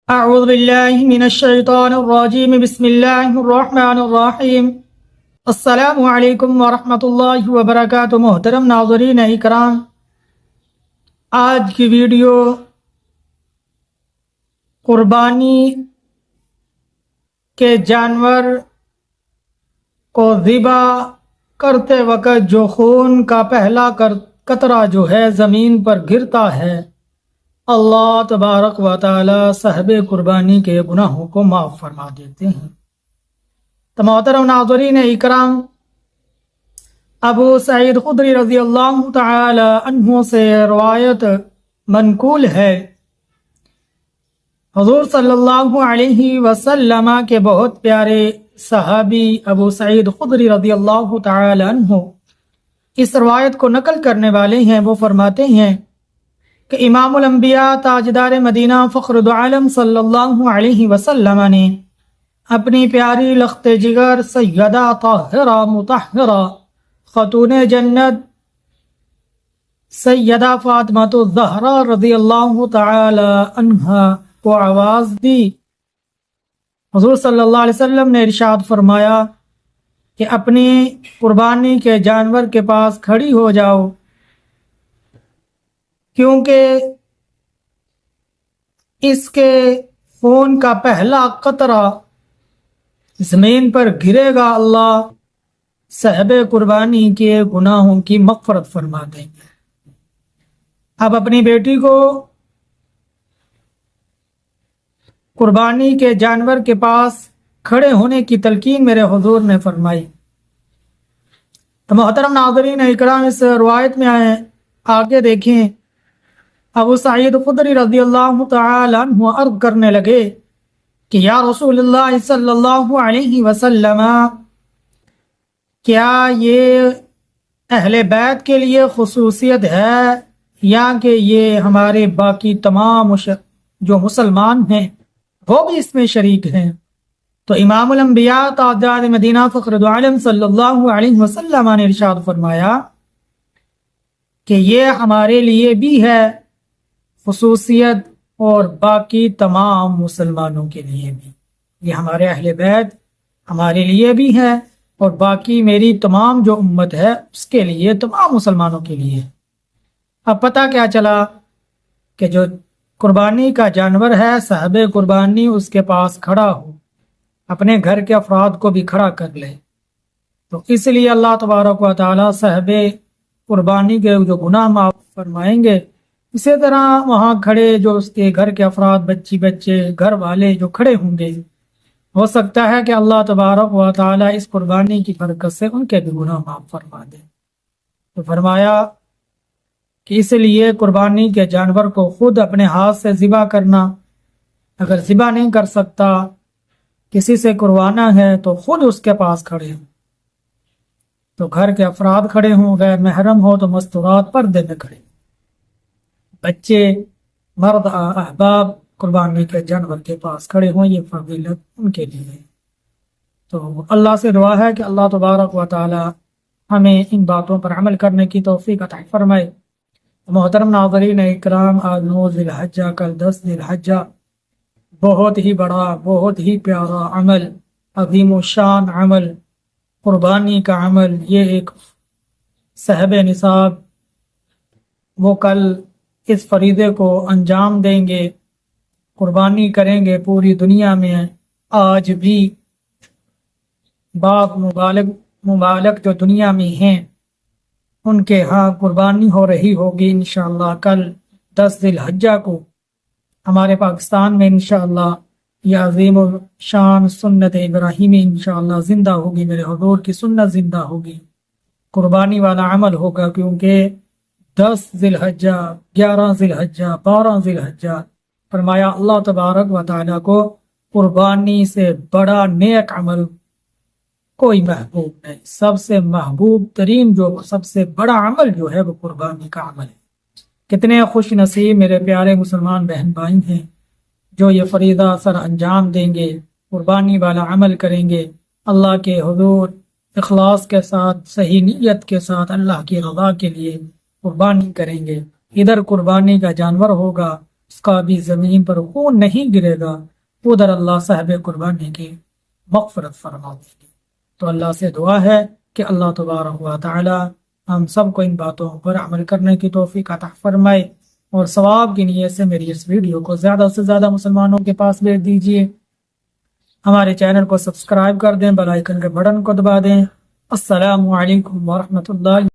اعوذ باللہ من الشیطان الرجیم بسم اللہ الرحمن الرحیم السلام علیکم ورحمۃ اللہ وبرکاتہ۔ محترم ناظرین اکرام، آج کی ویڈیو قربانی کے جانور کو ذبح کرتے وقت جو خون کا پہلا قطرہ جو ہے زمین پر گرتا ہے، اللہ تبارک و تعالی صاحب قربانی کے گناہوں کو معاف فرما دیتے ہیں۔ تو محترم ناظرین اکرام، ابو سعید خدری رضی اللہ تعالی عنہ سے روایت منقول ہے، حضور صلی اللہ علیہ وسلم کے بہت پیارے صحابی ابو سعید خدری رضی اللہ تعالی عنہ اس روایت کو نقل کرنے والے ہیں۔ وہ فرماتے ہیں کہ امام الانبیاء تاجدار مدینہ فخر دو عالم صلی اللہ علیہ وسلم نے اپنی پیاری لخت جگر سیدہ طاہرہ مطہرہ خاتون جنت سیدہ فاطمہ الزہرا رضی اللہ تعالی عنہا کو آواز دی۔ حضور صلی اللہ علیہ وسلم نے ارشاد فرمایا کہ اپنی قربانی کے جانور کے پاس کھڑی ہو جاؤ، کیونکہ اس کے خون کا پہلا قطرہ زمین پر گرے گا، اللہ صاحب قربانی کے گناہوں کی مغفرت فرما دیں گے۔ اب اپنی بیٹی کو قربانی کے جانور کے پاس کھڑے ہونے کی تلقین میرے حضور نے فرمائی۔ تو محترم ناظرین اکرام، اس روایت میں آگے دیکھیں، ابو سعید خدری رضی اللہ تعالی عنہ عرض کرنے لگے کہ یا رسول اللہ صلی اللہ علیہ وسلم، کیا یہ اہل بیت کے لیے خصوصیت ہے یا کہ یہ ہمارے باقی تمام جو مسلمان ہیں وہ بھی اس میں شریک ہیں؟ تو امام الانبیاء تاجدار مدینہ فخر دو عالم صلی اللہ علیہ وسلم نے ارشاد فرمایا کہ یہ ہمارے لیے بھی ہے خصوصیت اور باقی تمام مسلمانوں کے لیے بھی، یہ ہمارے اہل بیت ہمارے لیے بھی ہے اور باقی میری تمام جو امت ہے اس کے لیے، تمام مسلمانوں کے لیے۔ اب پتہ کیا چلا کہ جو قربانی کا جانور ہے صاحب قربانی اس کے پاس کھڑا ہو، اپنے گھر کے افراد کو بھی کھڑا کر لے، تو اس لیے اللہ تبارک و تعالی صاحب قربانی کے جو گناہ معاف فرمائیں گے۔ اسی طرح وہاں کھڑے جو اس کے گھر کے افراد، بچے گھر والے جو کھڑے ہوں گے، ہو سکتا ہے کہ اللہ تبارک و تعالی اس قربانی کی برکت سے ان کے بھی گناہ معاف فرما دے۔ تو فرمایا کہ اس لیے قربانی کے جانور کو خود اپنے ہاتھ سے ذبح کرنا، اگر ذبح نہیں کر سکتا، کسی سے کروانا ہے تو خود اس کے پاس کھڑے ہوں، تو گھر کے افراد کھڑے ہوں، غیر محرم ہو تو مستورات پردے میں کھڑے، بچے مرد احباب قربانی کے جانور کے پاس کھڑے ہوں، یہ فضیلت ان کے لیے ہے۔ تو اللہ سے دعا ہے کہ اللہ تبارک و تعالی ہمیں ان باتوں پر عمل کرنے کی توفیق عطا فرمائے۔ محترم ناظرین اکرام، آج 9 ذی الحجہ، کل 10 ذی الحجہ، بہت ہی بڑا، بہت ہی پیارا عمل، عظیم الشان عمل، قربانی کا عمل، یہ ایک صاحب نصاب وہ کل اس فریضے کو انجام دیں گے، قربانی کریں گے پوری دنیا میں۔ آج بھی باپ مبالغ جو دنیا میں ہیں ان کے ہاں قربانی ہو رہی ہوگی انشاءاللہ۔ کل 10 ذی الحجہ کو ہمارے پاکستان میں انشاءاللہ یہ عظیم الشان سنت ابراہیمی انشاءاللہ زندہ ہوگی، میرے حضور کی سنت زندہ ہوگی، قربانی والا عمل ہوگا، کیونکہ 10 ذی الحجہ، 11 ذی الحجہ، 12 ذی الحجہ، فرمایا اللہ تبارک و تعالیٰ کو قربانی سے بڑا نیک عمل کوئی محبوب نہیں، سب سے محبوب ترین جو سب سے بڑا عمل جو ہے وہ قربانی کا عمل ہے۔ کتنے خوش نصیب میرے پیارے مسلمان بہن بھائی ہیں جو یہ فریضہ سر انجام دیں گے، قربانی والا عمل کریں گے، اللہ کے حضور اخلاص کے ساتھ، صحیح نیت کے ساتھ، اللہ کی رضا کے لیے قربانی کریں گے۔ ادھر قربانی کا جانور ہوگا اس کا بھی زمین پر خون نہیں گرے گا، ادھر اللہ صاحب قربانی کی مغفرت فرما دیں گے۔ تو اللہ سے دعا ہے کہ اللہ تبارک و تعالی ہم سب کو ان باتوں پر عمل کرنے کی توفیق عطا فرمائے، اور ثواب کی نیت سے میری اس ویڈیو کو زیادہ سے زیادہ مسلمانوں کے پاس بھیج دیجیے۔ ہمارے چینل کو سبسکرائب کر دیں، بیل آئیکن کے بٹن کو دبا دیں۔ السلام علیکم ورحمۃ اللہ